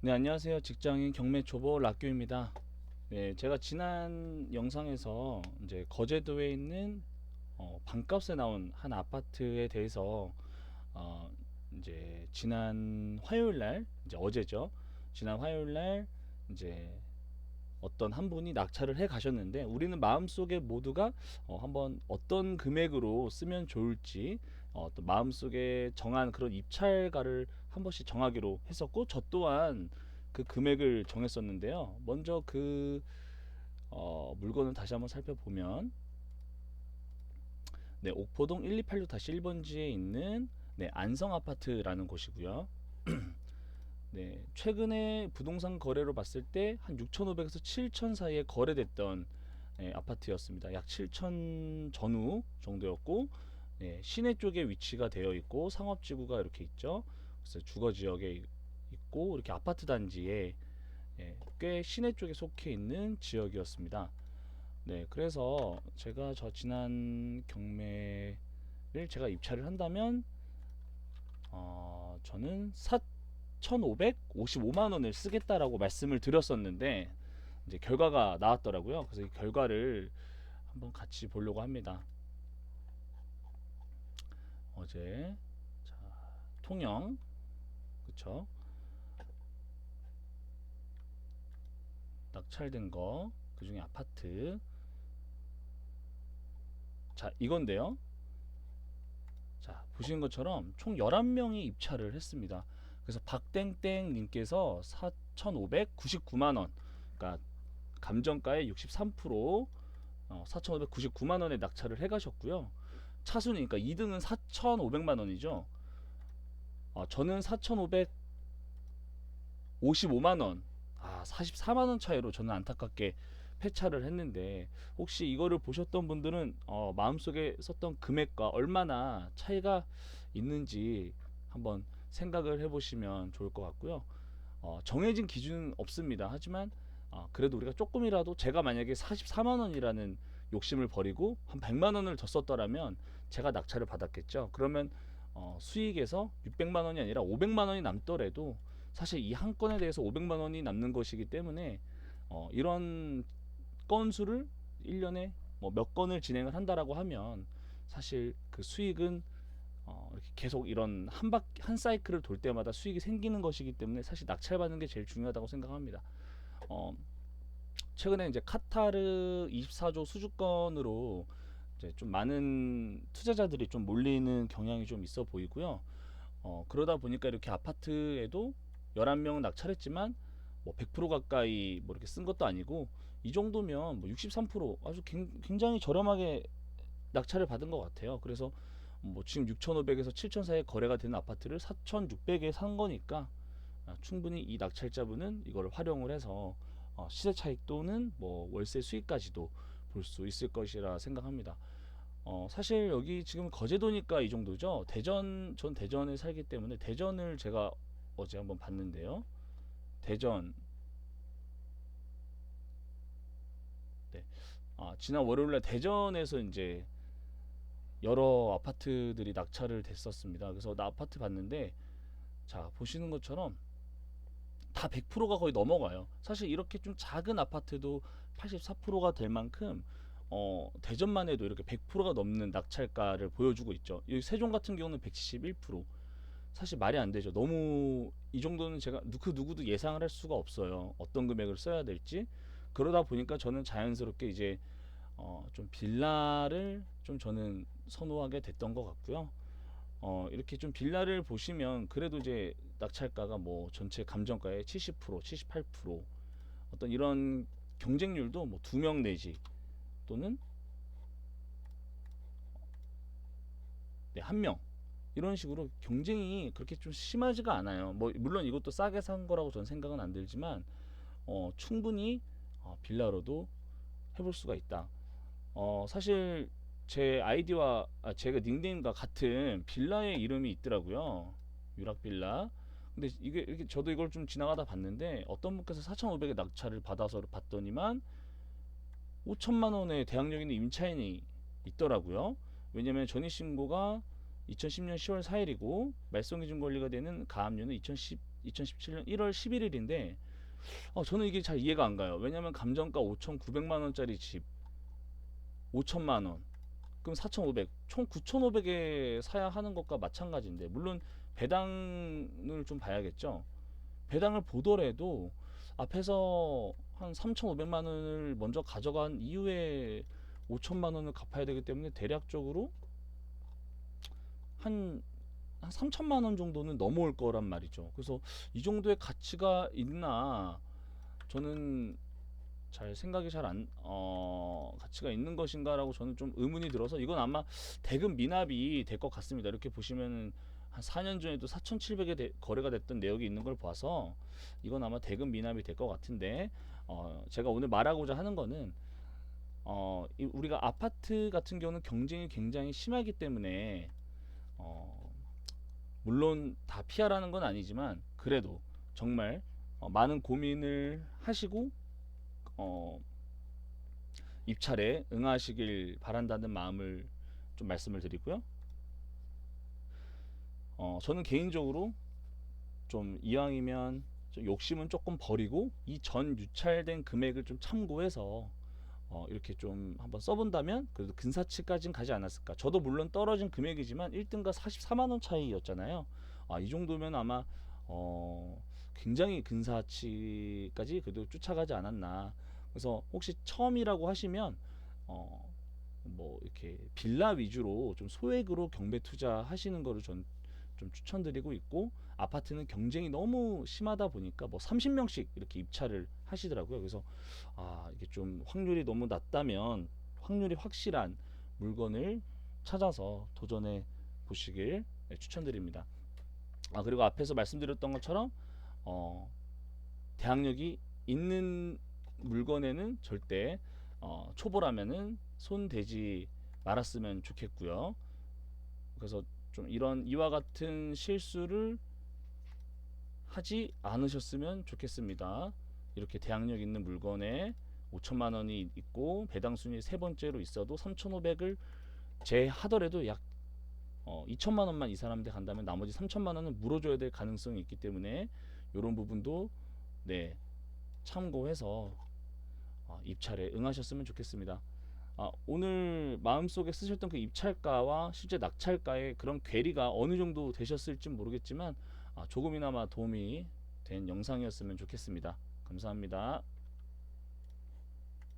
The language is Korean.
네, 안녕하세요. 직장인 경매 초보 락규입니다. 네, 제가 지난 영상에서 이제 거제도에 있는 반값에 나온 한 아파트에 대해서 어, 이제 지난 화요일 날, 이제 어제죠. 지난 화요일 날 이제 어떤 한 분이 낙찰을 해 가셨는데, 우리는 마음속에 모두가 한번 어떤 금액으로 쓰면 좋을지 또 마음속에 정한 그런 입찰가를 한 번씩 정하기로 했었고, 저 또한 그 금액을 정했었는데요. 먼저 그 물건을 다시 한번 살펴보면, 네, 옥포동 1286-1번지에 있는, 네, 안성 아파트라는 곳이고요. 네, 최근에 부동산 거래로 봤을 때 한 6,500에서 7,000 사이에 거래됐던, 네, 아파트였습니다. 약 7,000 전후 정도였고, 네, 시내 쪽에 위치가 되어 있고 상업지구가 이렇게 있죠. 그래서 주거 지역에 있고 이렇게 아파트 단지에, 꽤 시내 쪽에 속해 있는 지역이었습니다. 네, 그래서 제가 지난 경매를 제가 입찰을 한다면 저는 4,555만 원을 쓰겠다라고 말씀을 드렸었는데, 이제 결과가 나왔더라고요. 그래서 이 결과를 한번 같이 보려고 합니다. 어제, 자, 통영, 그쵸? 낙찰된 거, 그 중에 아파트. 자, 이건데요. 자, 보시는 것처럼 총 11명이 입찰을 했습니다. 그래서 박땡땡님께서 4,599만 원, 그러니까 감정가의 63%, 4,599만 원에 낙찰을 해가셨고요. 차순위니까 2등은 4,500만 원이죠. 저는 4,555만 원, 44만 원 차이로 저는 안타깝게 폐차를 했는데, 혹시 이거를 보셨던 분들은 마음속에 썼던 금액과 얼마나 차이가 있는지 한번 생각을 해보시면 좋을 것 같고요. 정해진 기준은 없습니다. 하지만 그래도 우리가 조금이라도, 제가 만약에 44만 원이라는 욕심을 버리고 한 100만 원을 더 썼더라면 제가 낙찰을 받았겠죠. 그러면 수익에서 600만 원이 아니라 500만 원이 남더라도, 사실 이 한 건에 대해서 500만 원이 남는 것이기 때문에 이런 건수를 1년에 뭐 몇 건을 진행을 한다라고 하면 사실 그 수익은 이렇게 계속 이런 한 사이클을 돌 때마다 수익이 생기는 것이기 때문에 사실 낙찰받는 게 제일 중요하다고 생각합니다. 어, 최근에 이제 카타르 24조 수주권으로 이제 좀 많은 투자자들이 좀 몰리는 경향이 좀 있어 보이고요. 그러다 보니까 이렇게 아파트에도 11명 낙찰했지만 뭐 100% 가까이 뭐 이렇게 쓴 것도 아니고, 이 정도면 뭐 63% 아주 굉장히 저렴하게 낙찰을 받은 것 같아요. 그래서 뭐 지금 6,500에서 7,000 사이에 거래가 되는 아파트를 4,600에 산 거니까 충분히 이 낙찰자분은 이걸 활용을 해서 시세 차익 또는 뭐 월세 수익까지도 볼 수 있을 것이라 생각합니다. 사실 여기 지금 거제도니까 이 정도죠. 전 대전에 살기 때문에 대전을 제가 어제 한번 봤는데요. 대전, 네. 지난 월요일날 대전에서 이제 여러 아파트들이 낙찰을 됐었습니다. 그래서 나 아파트 봤는데, 자, 보시는 것처럼 다 100%가 거의 넘어가요. 사실 이렇게 좀 작은 아파트도 84%가 될 만큼 대전만 해도 이렇게 100%가 넘는 낙찰가를 보여주고 있죠. 여기 세종 같은 경우는 171%. 사실 말이 안 되죠. 너무, 이 정도는 제가 그 누구도 예상을 할 수가 없어요. 어떤 금액을 써야 될지. 그러다 보니까 저는 자연스럽게 이제 좀 빌라를 좀 저는 선호하게 됐던 것 같고요. 이렇게 좀 빌라를 보시면 그래도 이제 낙찰가가 뭐 전체 감정가의 70%, 78%, 어떤 이런 경쟁률도 뭐 2명 내지 또는, 네, 1명, 이런 식으로 경쟁이 그렇게 좀 심하지가 않아요. 뭐 물론 이것도 싸게 산 거라고 저는 생각은 안 들지만 충분히 빌라로도 해볼 수가 있다. 사실 제 아이디와 제가 닉네임과 같은 빌라의 이름이 있더라고요. 유락빌라. 근데 이게 이렇게 저도 이걸 좀 지나가다 봤는데, 어떤 분께서 4,500에 낙찰을 받아서 봤더니만 5천만 원의 대항력 있는 임차인이 있더라고요. 왜냐면 전입신고가 2010년 10월 4일이고 말소기준 권리가 되는 가압류는 2017년 1월 11일인데 저는 이게 잘 이해가 안 가요. 왜냐면 감정가 5,900만 원짜리 집 5천만 원, 그럼 4,500, 총 9,500에 사야 하는 것과 마찬가지인데, 물론 배당을 좀 봐야겠죠. 배당을 보더라도 앞에서 한 3,500만 원을 먼저 가져간 이후에 5천만 원을 갚아야 되기 때문에 대략적으로 한 3천만 원 정도는 넘어올 거란 말이죠. 그래서 이 정도의 가치가 있나, 저는 잘 생각이 잘 안, 가치가 있는 것인가라고 저는 좀 의문이 들어서, 이건 아마 대금 미납이 될 것 같습니다. 이렇게 보시면은 한 4년 전에도 4,700에 거래가 됐던 내역이 있는 걸 봐서 이건 아마 대금 미납이 될 것 같은데, 제가 오늘 말하고자 하는 거는, 우리가 아파트 같은 경우는 경쟁이 굉장히 심하기 때문에, 어, 물론 다 피하라는 건 아니지만 그래도 정말 많은 고민을 하시고 어, 입찰에 응하시길 바란다는 마음을 좀 말씀을 드리고요. 저는 개인적으로 좀 이왕이면 좀 욕심은 조금 버리고 이 전 유찰된 금액을 좀 참고해서 이렇게 좀 한번 써본다면 그래도 근사치까지는 가지 않았을까. 저도 물론 떨어진 금액이지만 1등과 44만 원 차이였잖아요. 이 정도면 아마 굉장히 근사치까지 그래도 쫓아가지 않았나. 그래서 혹시 처음이라고 하시면 뭐 이렇게 빌라 위주로 좀 소액으로 경매 투자하시는 거를 전 좀 추천드리고 있고, 아파트는 경쟁이 너무 심하다 보니까 뭐 30명씩 이렇게 입찰을 하시더라고요. 그래서 이게 좀 확률이 너무 낮다면 확률이 확실한 물건을 찾아서 도전해 보시길 추천드립니다. 그리고 앞에서 말씀드렸던 것처럼 어, 대항력이 있는 물건에는 절대 초보라면은 손 대지 말았으면 좋겠고요. 그래서 좀 이런 이와 같은 실수를 하지 않으셨으면 좋겠습니다. 이렇게 대항력 있는 물건에 5천만 원이 있고 배당 순위 세 번째로 있어도 3,500을 제하더라도 약 2천만 원만 이 사람한테 간다면 나머지 3천만 원은 물어줘야 될 가능성이 있기 때문에 이런 부분도 네, 참고해서 입찰에 응하셨으면 좋겠습니다. 오늘 마음속에 쓰셨던 그 입찰가와 실제 낙찰가의 그런 괴리가 어느 정도 되셨을지 모르겠지만 조금이나마 도움이 된 영상이었으면 좋겠습니다. 감사합니다.